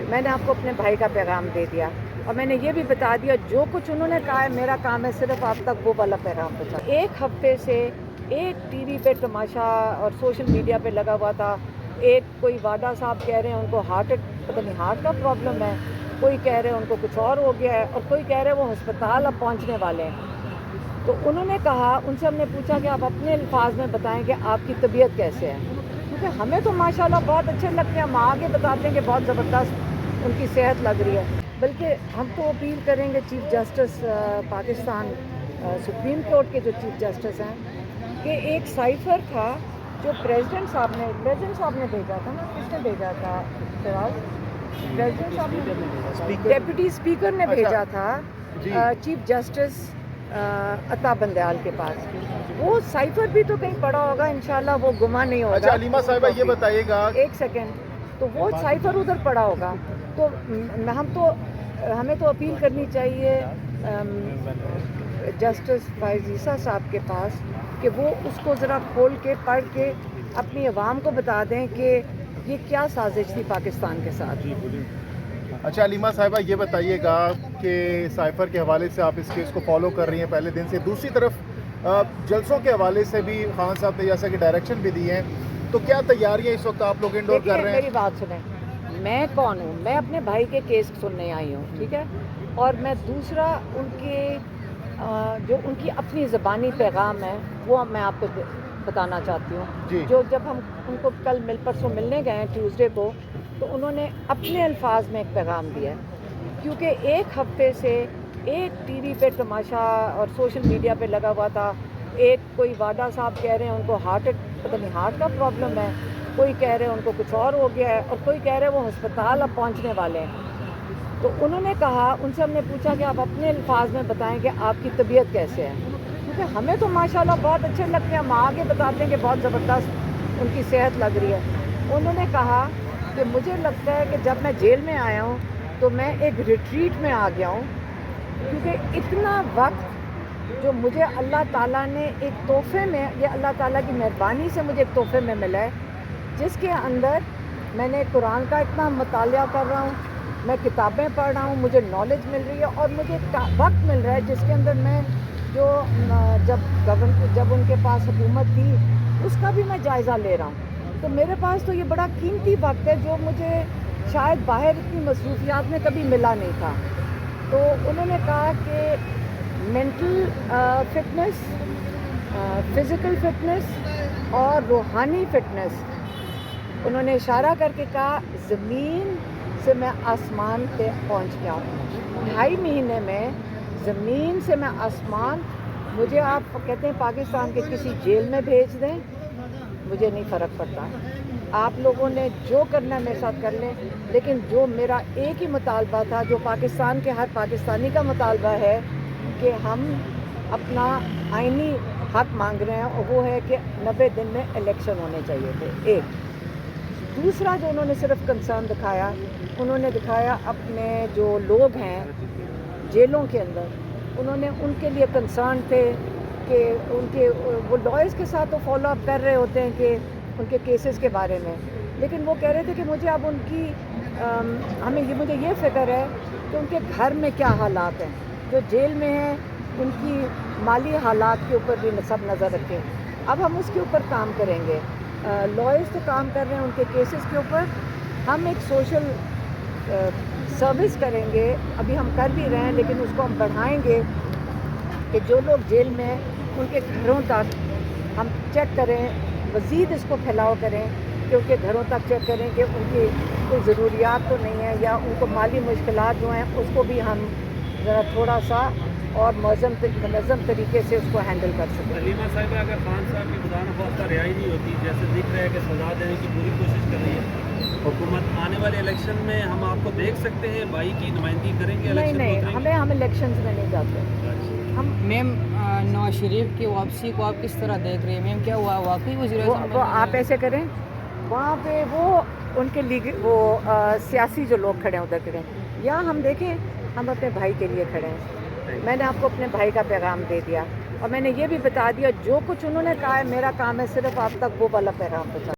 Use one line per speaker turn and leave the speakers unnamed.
میں نے آپ کو اپنے بھائی کا پیغام دے دیا اور میں نے یہ بھی بتا دیا جو کچھ انہوں نے کہا ہے میرا کام ہے صرف آپ تک وہ والا پیغام پہنچا. ایک ہفتے سے ایک ٹی وی پہ تماشا اور سوشل میڈیا پہ لگا ہوا تھا. ایک کوئی واڈا صاحب کہہ رہے ہیں ان کو پتہ نہیں ہارٹ کا پرابلم ہے, کوئی کہہ رہے ہیں ان کو کچھ اور ہو گیا ہے, اور کوئی کہہ رہے ہیں وہ ہسپتال اب پہنچنے والے ہیں. تو انہوں نے کہا, ان سے ہم نے پوچھا کہ آپ اپنے الفاظ میں بتائیں کہ آپ کی طبیعت کیسے ہے, کیونکہ ہمیں تو ماشاءاللہ بہت اچھے لگتے ہیں, ہم آگے بتاتے ہیں کہ بہت زبردست ان کی صحت لگ رہی ہے. بلکہ ہم تو اپیل کریں گے chief justice Pakistan supreme court کے جو چیف جسٹس ہیں کہ ایک سائفر تھا جو پریزیڈنٹ صاحب نے بھیجا تھا نا, کس نے بھیجا تھا فراز؟ پریزیڈنٹ صاحب نے, ڈیپٹی اسپیکر نے بھیجا تھا چیف جسٹس عطا بندیال کے پاس. وہ سائفر بھی تو کہیں پڑا ہوگا, انشاءاللہ وہ گما نہیں ہوگا.
اچھا علیمہ صاحبہ یہ بتائیے گا,
ایک سیکنڈ, تو وہ سائفر ادھر پڑا ہوگا. تو ہمیں تو اپیل کرنی چاہیے جسٹس فائز عیسیٰ صاحب کے پاس کہ وہ اس کو ذرا کھول کے پڑھ کے اپنی عوام کو بتا دیں کہ یہ کیا سازش تھی پاکستان کے ساتھ.
اچھا علیمہ صاحبہ یہ بتائیے گا کہ سائفر کے حوالے سے آپ اس کیس کو فالو کر رہی ہیں پہلے دن سے, دوسری طرف جلسوں کے حوالے سے بھی خان صاحب نے جیسا کہ ڈائریکشن بھی دی ہیں, تو کیا تیاریاں اس وقت آپ لوگ انڈور کر رہے ہیں؟
میری بات سنیں, میں کون ہوں؟ میں اپنے بھائی کے کیس سننے آئی ہوں, ٹھیک ہے, اور میں دوسرا ان کے جو ان کی اپنی زبانی پیغام ہے وہ میں آپ کو بتانا چاہتی ہوں. جو جب ہم ان کو کل پرسوں ملنے گئے ہیں ٹیوزڈے کو, تو انہوں نے اپنے الفاظ میں ایک پیغام دیا ہے, کیونکہ ایک ہفتے سے ایک ٹی وی پہ تماشا اور سوشل میڈیا پہ لگا ہوا تھا. ایک کوئی واڈا صاحب کہہ رہے ہیں ان کو پتہ نہیں ہارٹ کا پرابلم ہے, کوئی کہہ رہے ہیں ان کو کچھ اور ہو گیا ہے, اور کوئی کہہ رہے ہیں وہ ہسپتال اب پہنچنے والے ہیں. تو انہوں نے کہا, ان سے ہم نے پوچھا کہ آپ اپنے الفاظ میں بتائیں کہ آپ کی طبیعت کیسے ہے, کیونکہ ہمیں تو ماشاءاللہ بہت اچھے لگتے ہیں, ہم آگے بتاتے ہیں کہ بہت زبردست ان کی صحت لگ رہی ہے. انہوں نے کہا کہ مجھے لگتا ہے کہ جب میں جیل میں آیا ہوں تو میں ایک ریٹریٹ میں آ گیا ہوں, کیونکہ اتنا وقت جو مجھے اللہ تعالیٰ نے ایک تحفے میں, یہ اللہ تعالیٰ کی مہربانی سے مجھے ایک تحفے میں ملا ہے, جس کے اندر میں نے قرآن کا اتنا مطالعہ کر رہا ہوں, میں کتابیں پڑھ رہا ہوں, مجھے نالج مل رہی ہے, اور مجھے وقت مل رہا ہے جس کے اندر میں جو جب ان کے پاس حکومت تھی اس کا بھی میں جائزہ لے رہا ہوں. تو میرے پاس تو یہ بڑا قیمتی وقت ہے جو مجھے شاید باہر اتنی مصروفیات میں کبھی ملا نہیں تھا. تو انہوں نے کہا کہ مینٹل فٹنس, فزیکل فٹنس اور روحانی فٹنس, انہوں نے اشارہ کر کے کہا زمین سے میں آسمان پہ پہنچ گیا ہوں. 2.5 مہینے میں زمین سے میں آسمان, مجھے آپ کہتے ہیں پاکستان کے کسی جیل میں بھیج دیں, مجھے نہیں فرق پڑتا. آپ لوگوں نے جو کرنا ہے میرے ساتھ کر لیں, لیکن جو میرا ایک ہی مطالبہ تھا, جو پاکستان کے ہر پاکستانی کا مطالبہ ہے کہ ہم اپنا آئینی حق مانگ رہے ہیں, اور وہ ہے کہ 90 دن میں الیکشن ہونے چاہیے تھے. ایک دوسرا جو انہوں نے صرف کنسرن دکھایا, انہوں نے دکھایا اپنے جو لوگ ہیں جیلوں کے اندر, انہوں نے ان کے لیے کنسرن تھے کہ ان کے وہ لائرز کے ساتھ تو فالو اپ کر رہے ہوتے ہیں کہ ان کے کیسز کے بارے میں, لیکن وہ کہہ رہے تھے کہ مجھے اب ان کی مجھے یہ فکر ہے کہ ان کے گھر میں کیا حالات ہیں, جو جیل میں ہیں ان کی مالی حالات کے اوپر بھی سب نظر رکھیں. اب ہم اس کے اوپر کام کریں گے. لائرز تو کام کر رہے ہیں ان کے کیسز کے اوپر, ہم ایک سوشل سروس کریں گے, ابھی ہم کر بھی رہے ہیں لیکن اس کو ہم بڑھائیں گے کہ جو لوگ جیل میں ہیں ان کے گھروں تک ہم چیک کریں, مزید اس کو پھیلاؤ کریں کہ ان کے گھروں تک چیک کریں کہ ان کی کوئی ضروریات تو نہیں ہے, یا ان کو مالی مشکلات جو ہیں اس کو بھی ہم ذرا تھوڑا سا اور منظم طریقے سے اس کو ہینڈل کر سکیں.
علیمہ صاحبہ, اگر خان صاحب کی خدا نخواستہ رہائی نہیں ہوتی, جیسے دکھ رہا ہے کہ سزا دینے کی پوری کوشش کر رہی ہے حکومت, آنے والے الیکشن میں ہم آپ کو دیکھ سکتے ہیں بھائی کی نمائندگی کریں گے؟
نہیں, ہم الیکشنز میں نہیں جاتے. ہم
میم نواز شریف کی واپسی کو آپ کس طرح دیکھ رہے ہیں میم؟ کیا ہوا واقعی وزیر اعظم
وہ آپ ایسے کریں, وہاں پہ وہ ان کے وہ سیاسی جو لوگ کھڑے ہیں ادھر کھڑے ہیں, یا ہم دیکھیں ہم اپنے بھائی کے لیے کھڑے ہیں. میں نے آپ کو اپنے بھائی کا پیغام دے دیا, اور میں نے یہ بھی بتا دیا جو کچھ انہوں نے کہا ہے میرا کام ہے صرف آپ تک وہ والا پیغام پہنچانا.